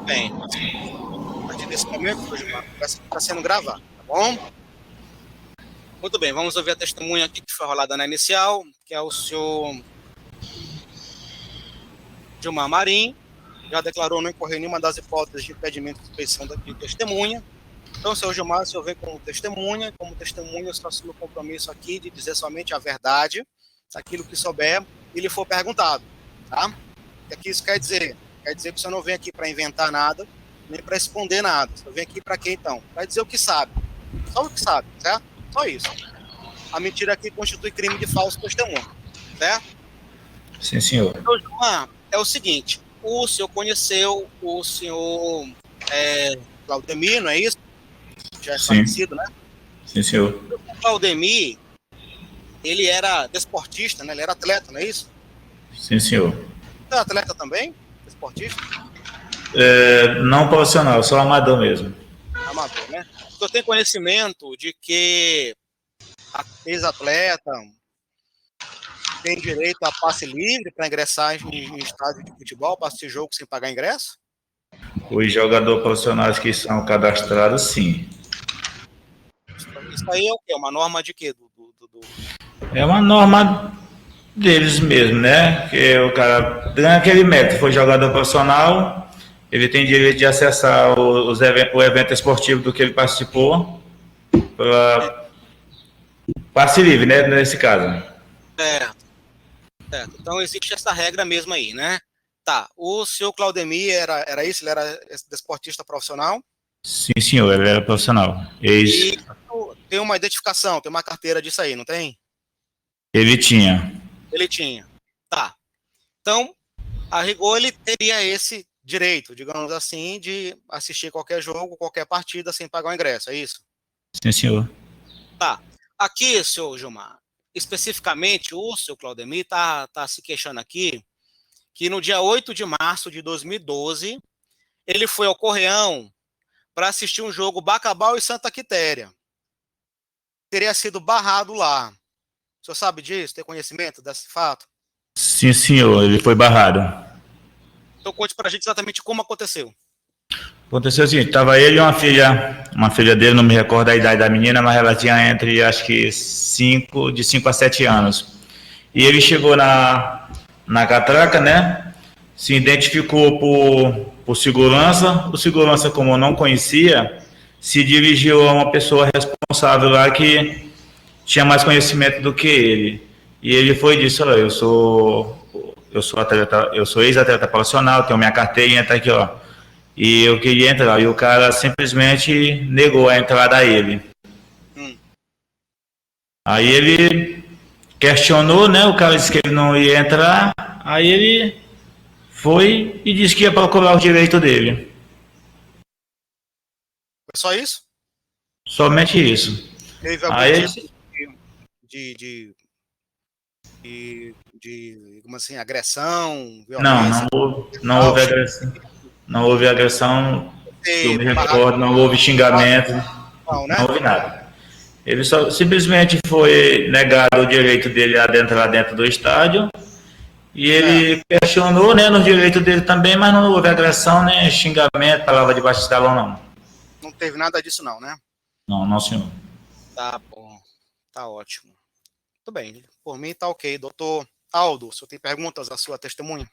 bem. A partir desse momento, Gilmar, está sendo gravado, tá bom? Muito bem, vamos ouvir a testemunha aqui que foi rolada na inicial, que é o senhor Gilmar Marim, já declarou não incorrer nenhuma das hipóteses de impedimento de suspeição de testemunha. Então, senhor Gilmar, o senhor vem como testemunha, eu estou assumindo o compromisso aqui de dizer somente a verdade, aquilo que souber e lhe for perguntado, tá? O que isso quer dizer? Quer dizer que o senhor não vem aqui para inventar nada, nem para responder nada. O senhor vem aqui para quê, então? Para dizer o que sabe. Só o que sabe, certo? Só isso. A mentira aqui constitui crime de falso testemunho, certo? Sim, senhor. Então, Gilmar, é o seguinte, o senhor conheceu o senhor Claudemir, não é isso? Já é falecido, né? Sim, senhor. O Claudemir, ele era desportista, né? Ele era atleta, não é isso? Sim, senhor. Você é atleta também? Desportista? Não profissional, só amador mesmo. Amador, né? O senhor tem conhecimento de que ex-atleta tem direito a passe livre para ingressar em estádio de futebol, para assistir jogo sem pagar ingresso? Os jogadores profissionais que são cadastrados, sim. Isso aí é o quê? Uma norma de quê? É uma norma deles mesmo, né? Que o cara ganha aquele mérito, foi jogador profissional, ele tem direito de acessar o evento esportivo do que ele participou, passe livre, né? Nesse caso. Certo. Então existe essa regra mesmo aí, né? Tá, o senhor Claudemir era isso? Ele era desportista profissional? Sim, senhor, ele era profissional. E tem uma identificação, tem uma carteira disso aí, não tem? Ele tinha. Ele tinha. Tá. Então, a rigor, ele teria esse direito, digamos assim, de assistir qualquer jogo, qualquer partida sem pagar o ingresso, é isso? Sim, senhor. Tá. Aqui, senhor Gilmar, especificamente, o senhor Claudemir tá se queixando aqui que no dia 8 de março de 2012, ele foi ao Correão para assistir um jogo Bacabal e Santa Quitéria. Teria sido barrado lá. O senhor sabe disso? Tem conhecimento desse fato? Sim, senhor, ele foi barrado. Então conte pra gente exatamente como aconteceu. Aconteceu o seguinte, tava ele e uma filha dele, não me recordo a idade da menina, mas ela tinha entre, acho que, de 5 a 7 anos. E ele chegou na catraca, né? Se identificou por segurança. O segurança, como eu não conhecia, se dirigiu a uma pessoa responsável lá que tinha mais conhecimento do que ele. E ele foi e disse: olha, eu sou atleta, eu sou ex-atleta profissional, tenho minha carteirinha, tá aqui, ó. E eu queria entrar. E o cara simplesmente negou a entrada a ele. Aí ele questionou, né? O cara disse que ele não ia entrar. Aí ele foi e disse que ia procurar o direito dele. Foi só isso? Somente isso. Teve algum tipo de como assim, agressão, violência? Não houve agressão. Não houve agressão, eu me recordo, não houve xingamento, não houve nada. Ele só simplesmente foi negado o direito dele a adentrar dentro do estádio e ele questionou, né, no direito dele também, mas não houve agressão, nem xingamento, palavra de baixo escalão, não. Não teve nada disso não, né? Não, senhor. Tá bom, tá ótimo. Tudo bem, por mim tá ok. Doutor Aldo, o senhor tem perguntas à sua testemunha?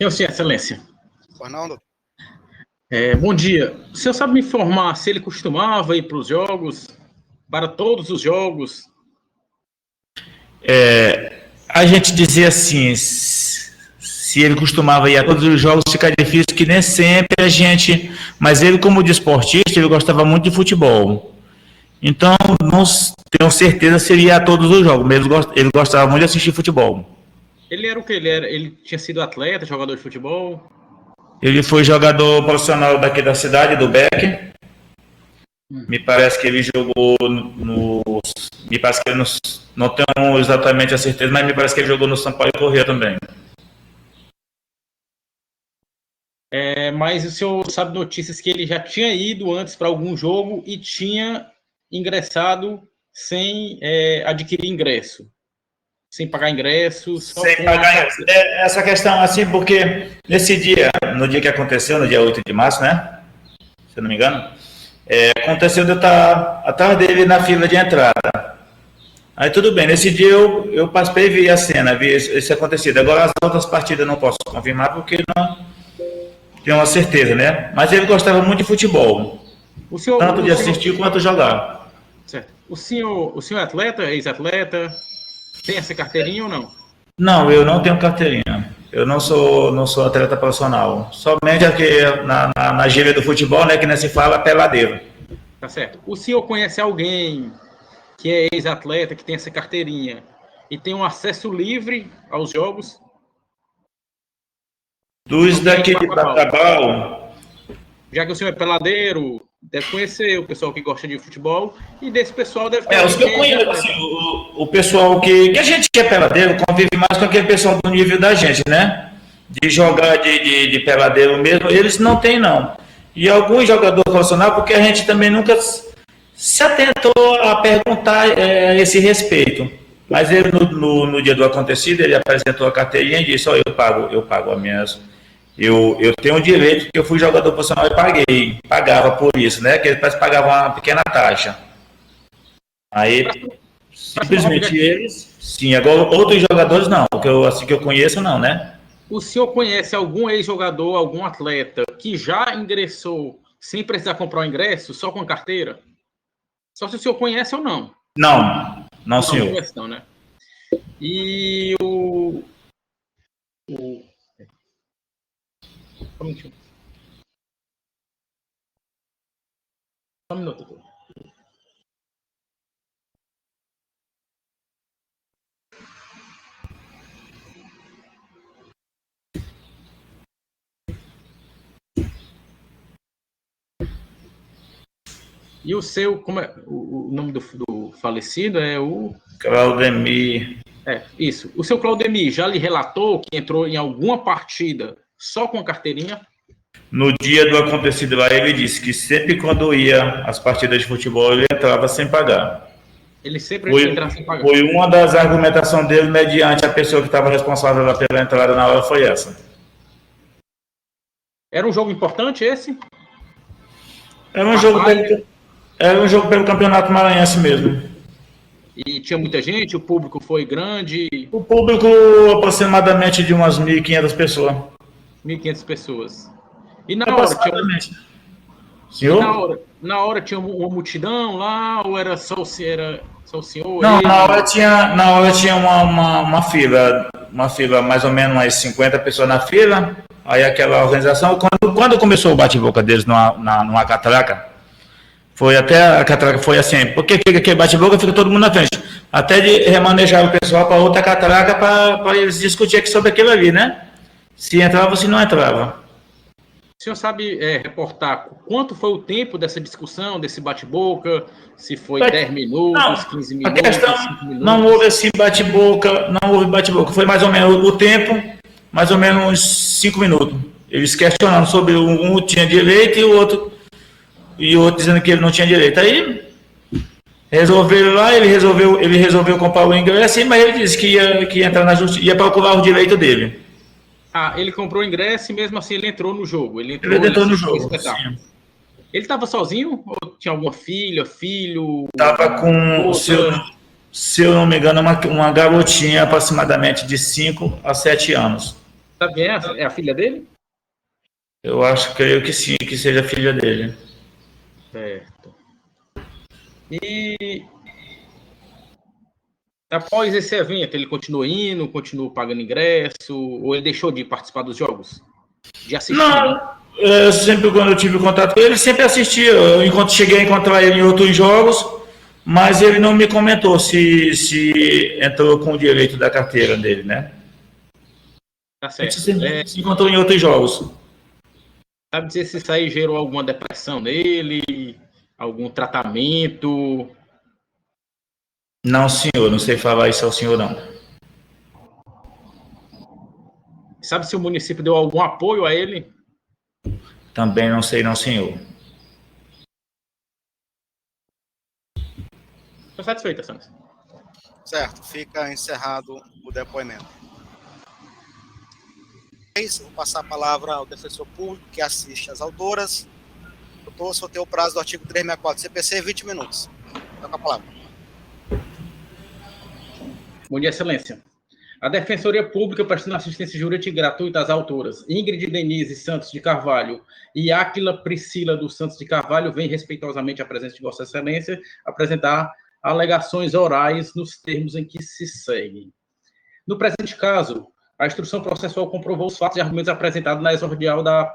Eu sim, excelência. Fernando? Bom dia. O senhor sabe me informar se ele costumava ir para os jogos, para todos os jogos? A gente dizia assim, se ele costumava ir a todos os jogos, fica difícil, que nem sempre a gente... Mas ele, como desportista, ele gostava muito de futebol. Então, não tenho certeza se ele ia a todos os jogos, mas ele gostava muito de assistir futebol. Ele era o quê? Ele tinha sido atleta, jogador de futebol? Ele foi jogador profissional daqui da cidade, do Beck. Me parece que ele jogou me parece que ele não tenho exatamente a certeza, mas me parece que ele jogou no Sampaio Corrêa também. Mas o senhor sabe notícias que ele já tinha ido antes para algum jogo e tinha ingressado sem adquirir ingresso? Sem pagar ingressos? Sem pagar essa questão, assim, porque nesse dia, no dia que aconteceu, no dia 8 de março, né? Se eu não me engano, aconteceu de eu estar atrás dele na fila de entrada. Aí tudo bem, nesse dia eu participei e vi a cena, vi esse acontecido. Agora as outras partidas eu não posso confirmar porque não tenho uma certeza, né? Mas ele gostava muito de futebol, tanto de assistir quanto jogar. Certo. O senhor é atleta, ex-atleta? Tem essa carteirinha ou não? Não, eu não tenho carteirinha. Eu não sou atleta profissional. Somente aqui na gíria do futebol, né, que não se fala peladeiro. Tá certo. O senhor conhece alguém que é ex-atleta, que tem essa carteirinha e tem um acesso livre aos jogos? Dos daqui de Bacabal. Já que o senhor é peladeiro, deve conhecer o pessoal que gosta de futebol e desse pessoal deve ter. Os que eu conheço, assim, o pessoal que a gente que é peladeiro convive mais com aquele pessoal do nível da gente, né? De jogar de peladeiro mesmo, eles não tem, não. E alguns jogadores profissionais, porque a gente também nunca se atentou a perguntar esse respeito. Mas ele, no dia do acontecido, ele apresentou a carteirinha e disse, eu pago as minhas... Eu tenho o direito, que eu fui jogador profissional e pagava por isso, né? Que eles pagavam uma pequena taxa. Aí, simplesmente eles, sim. Agora, outros jogadores não, assim que eu conheço, não, né? O senhor conhece algum ex-jogador, algum atleta que já ingressou sem precisar comprar o ingresso, só com carteira? Só se o senhor conhece ou não. Não, senhor. Não conhece, não, né? E Só um minuto. E o seu, como é o nome do falecido é o Claudemir. Isso. O seu Claudemir já lhe relatou que entrou em alguma partida só com a carteirinha? No dia do acontecido lá, ele disse que sempre quando ia às partidas de futebol, ele entrava sem pagar. Ele sempre entrava sem pagar. Foi uma das argumentações dele mediante a pessoa que estava responsável pela entrada na hora, foi essa. Era um jogo importante esse? Era um jogo pelo Campeonato Maranhense mesmo. E tinha muita gente? O público foi grande? O público aproximadamente de umas 1.500 pessoas. 1.500 pessoas. E na hora tinha... Senhor? Na hora tinha uma multidão lá, ou era só o senhor? Não, na hora tinha uma fila, mais ou menos umas 50 pessoas na fila. Aí aquela organização, quando começou o bate-boca deles numa catraca, a catraca foi assim, porque fica aquele bate-boca, fica todo mundo na frente. Até de remanejar o pessoal para outra catraca para eles discutirem sobre aquilo ali, né? Se entrava ou se não entrava. O senhor sabe reportar quanto foi o tempo dessa discussão, desse bate-boca? Se foi 10 minutos, não, 15 minutos, a questão, 5 minutos? Não houve esse bate-boca, foi mais ou menos o tempo, mais ou menos uns 5 minutos. Eles questionando sobre um tinha direito e o outro dizendo que ele não tinha direito. Aí resolveram lá, ele resolveu comprar o ingresso, mas ele disse que ia entrar na justiça, ia procurar o direito dele. Ele comprou o ingresso e mesmo assim ele entrou no jogo. Ele entrou no jogo. Sim. Ele estava sozinho ou tinha alguma filha, filho? Estava com, se eu não me engano, uma garotinha aproximadamente de 5 a 7 anos. Sabe quem é? É a filha dele? Creio que sim, que seja a filha dele. Certo. E após esse evento, ele continuou indo, continuou pagando ingresso, ou ele deixou de participar dos jogos? De assistir? Não, sempre quando eu tive contato com ele, sempre assistia. Eu cheguei a encontrar ele em outros jogos, mas ele não me comentou se entrou com o direito da carteira dele, né? Tá certo. Se encontrou em outros jogos. Sabe dizer se isso aí gerou alguma depressão nele, algum tratamento? Não, senhor, não sei falar isso ao senhor, não. Sabe se o município deu algum apoio a ele? Também não sei, não, senhor. Estou satisfeita, Santos. Certo, fica encerrado o depoimento. Vou passar a palavra ao defensor público que assiste às autoras. Doutor, só tem o prazo do artigo 364 CPC, 20 minutos. Está com a palavra. Bom dia, excelência. A Defensoria Pública prestando assistência jurídica gratuita às autoras Ingrid Denise Santos de Carvalho e Áquila Priscila dos Santos de Carvalho vem respeitosamente à presença de Vossa Excelência apresentar alegações orais nos termos em que se seguem. No presente caso, a instrução processual comprovou os fatos e argumentos apresentados na exordial da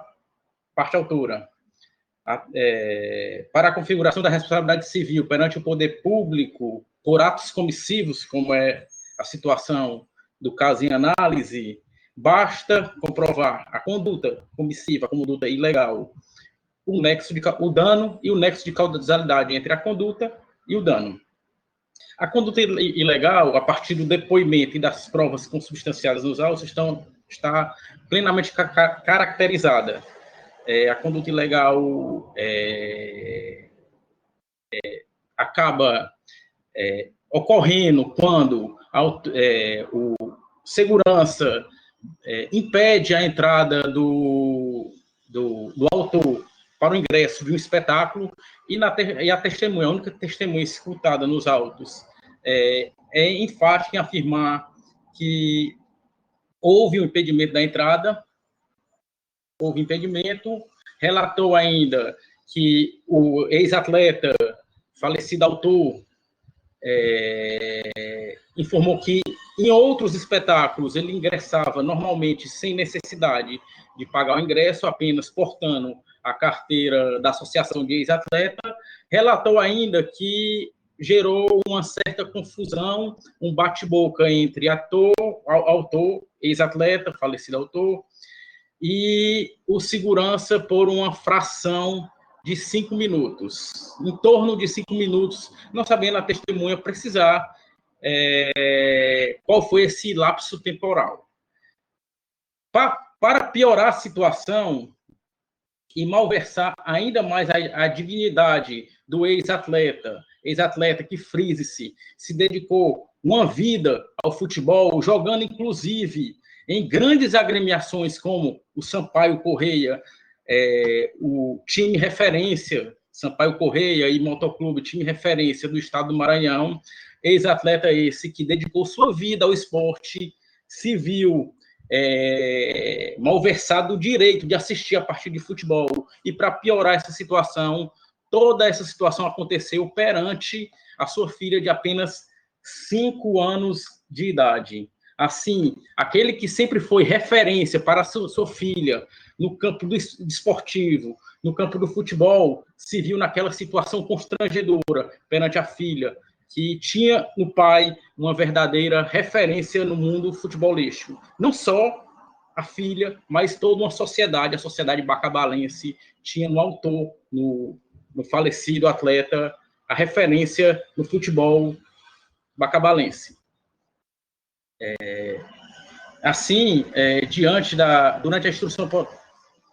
parte autora. Para a configuração da responsabilidade civil perante o poder público por atos comissivos, como é a situação do caso em análise, basta comprovar a conduta comissiva, a conduta ilegal, o dano e o nexo de causalidade entre a conduta e o dano. A conduta ilegal, a partir do depoimento e das provas consubstanciadas nos autos, está plenamente caracterizada. A conduta ilegal acaba ocorrendo quando o segurança impede a entrada do autor para o ingresso de um espetáculo e a testemunha, a única testemunha escutada nos autos, é enfática em afirmar que houve um impedimento da entrada, houve impedimento, relatou ainda que o ex-atleta, falecido autor, informou que em outros espetáculos ele ingressava normalmente sem necessidade de pagar o ingresso, apenas portando a carteira da associação de ex-atleta. Relatou ainda que gerou uma certa confusão, um bate-boca entre autor, ex-atleta, falecido autor, e o segurança por uma fração de 5 minutos, em torno de 5 minutos, não sabendo a testemunha precisar qual foi esse lapso temporal. Para piorar a situação e malversar ainda mais a dignidade do ex-atleta que, frise-se, se dedicou uma vida ao futebol, jogando inclusive em grandes agremiações como o Sampaio Correia, o time referência, Sampaio Correia e Motoclube, time referência do estado do Maranhão, ex-atleta esse que dedicou sua vida ao esporte, se viu malversado o direito de assistir a partida de futebol. E para piorar essa situação, toda essa situação aconteceu perante a sua filha de apenas 5 anos de idade. Assim, aquele que sempre foi referência para sua filha no campo do esportivo, no campo do futebol, se viu naquela situação constrangedora perante a filha, que tinha no pai uma verdadeira referência no mundo futebolístico. Não só a filha, mas toda uma sociedade, a sociedade bacabalense, tinha no autor, no falecido atleta, a referência no futebol bacabalense. Assim, durante a instrução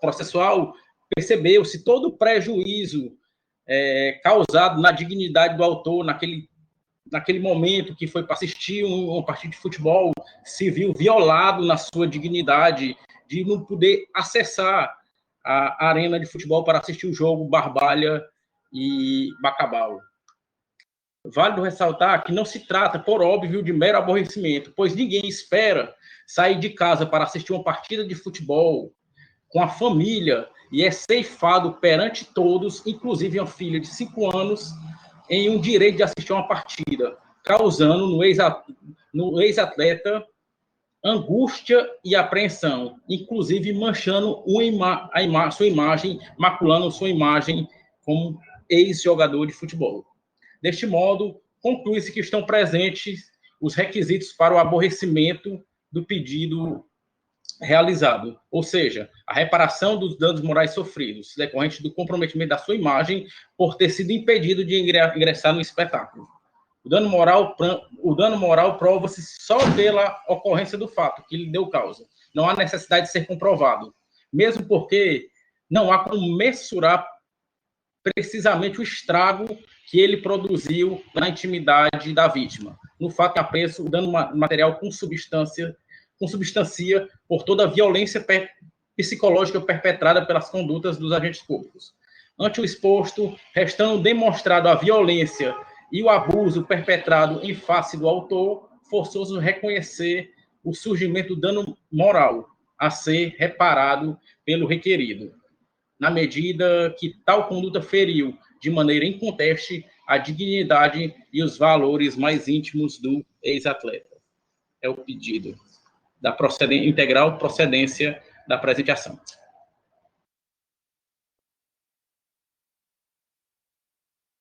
processual, percebeu-se todo o prejuízo causado na dignidade do autor naquele momento que foi para assistir uma partida de futebol, se viu violado na sua dignidade de não poder acessar a arena de futebol para assistir o jogo Barbalha e Bacabal. Válido ressaltar que não se trata, por óbvio, de mero aborrecimento, pois ninguém espera sair de casa para assistir uma partida de futebol com a família e é ceifado perante todos, inclusive uma filha de 5 anos, em um direito de assistir uma partida, causando no ex-atleta angústia e apreensão, inclusive manchando sua imagem, maculando sua imagem como ex-jogador de futebol. Deste modo, conclui-se que estão presentes os requisitos para o aborrecimento do pedido realizado, ou seja, a reparação dos danos morais sofridos, decorrente do comprometimento da sua imagem por ter sido impedido de ingressar no espetáculo. O dano moral prova-se só pela ocorrência do fato que lhe deu causa. Não há necessidade de ser comprovado, mesmo porque não há como mensurar precisamente o estrago que ele produziu na intimidade da vítima. no fato apreço o dano material consubstancia por toda a violência psicológica perpetrada pelas condutas dos agentes públicos. Ante o exposto, restando demonstrado a violência e o abuso perpetrado em face do autor, forçoso reconhecer o surgimento do dano moral a ser reparado pelo requerido, na medida que tal conduta feriu, de maneira inconteste, a dignidade e os valores mais íntimos do ex-atleta. É o pedido da integral procedência da presente ação.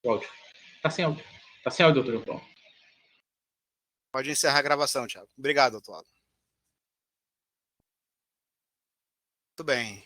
Áudio. Está sem áudio. Está sem áudio, doutor João. Pode encerrar a gravação, Thiago. Obrigado, doutor Alan. Muito bem.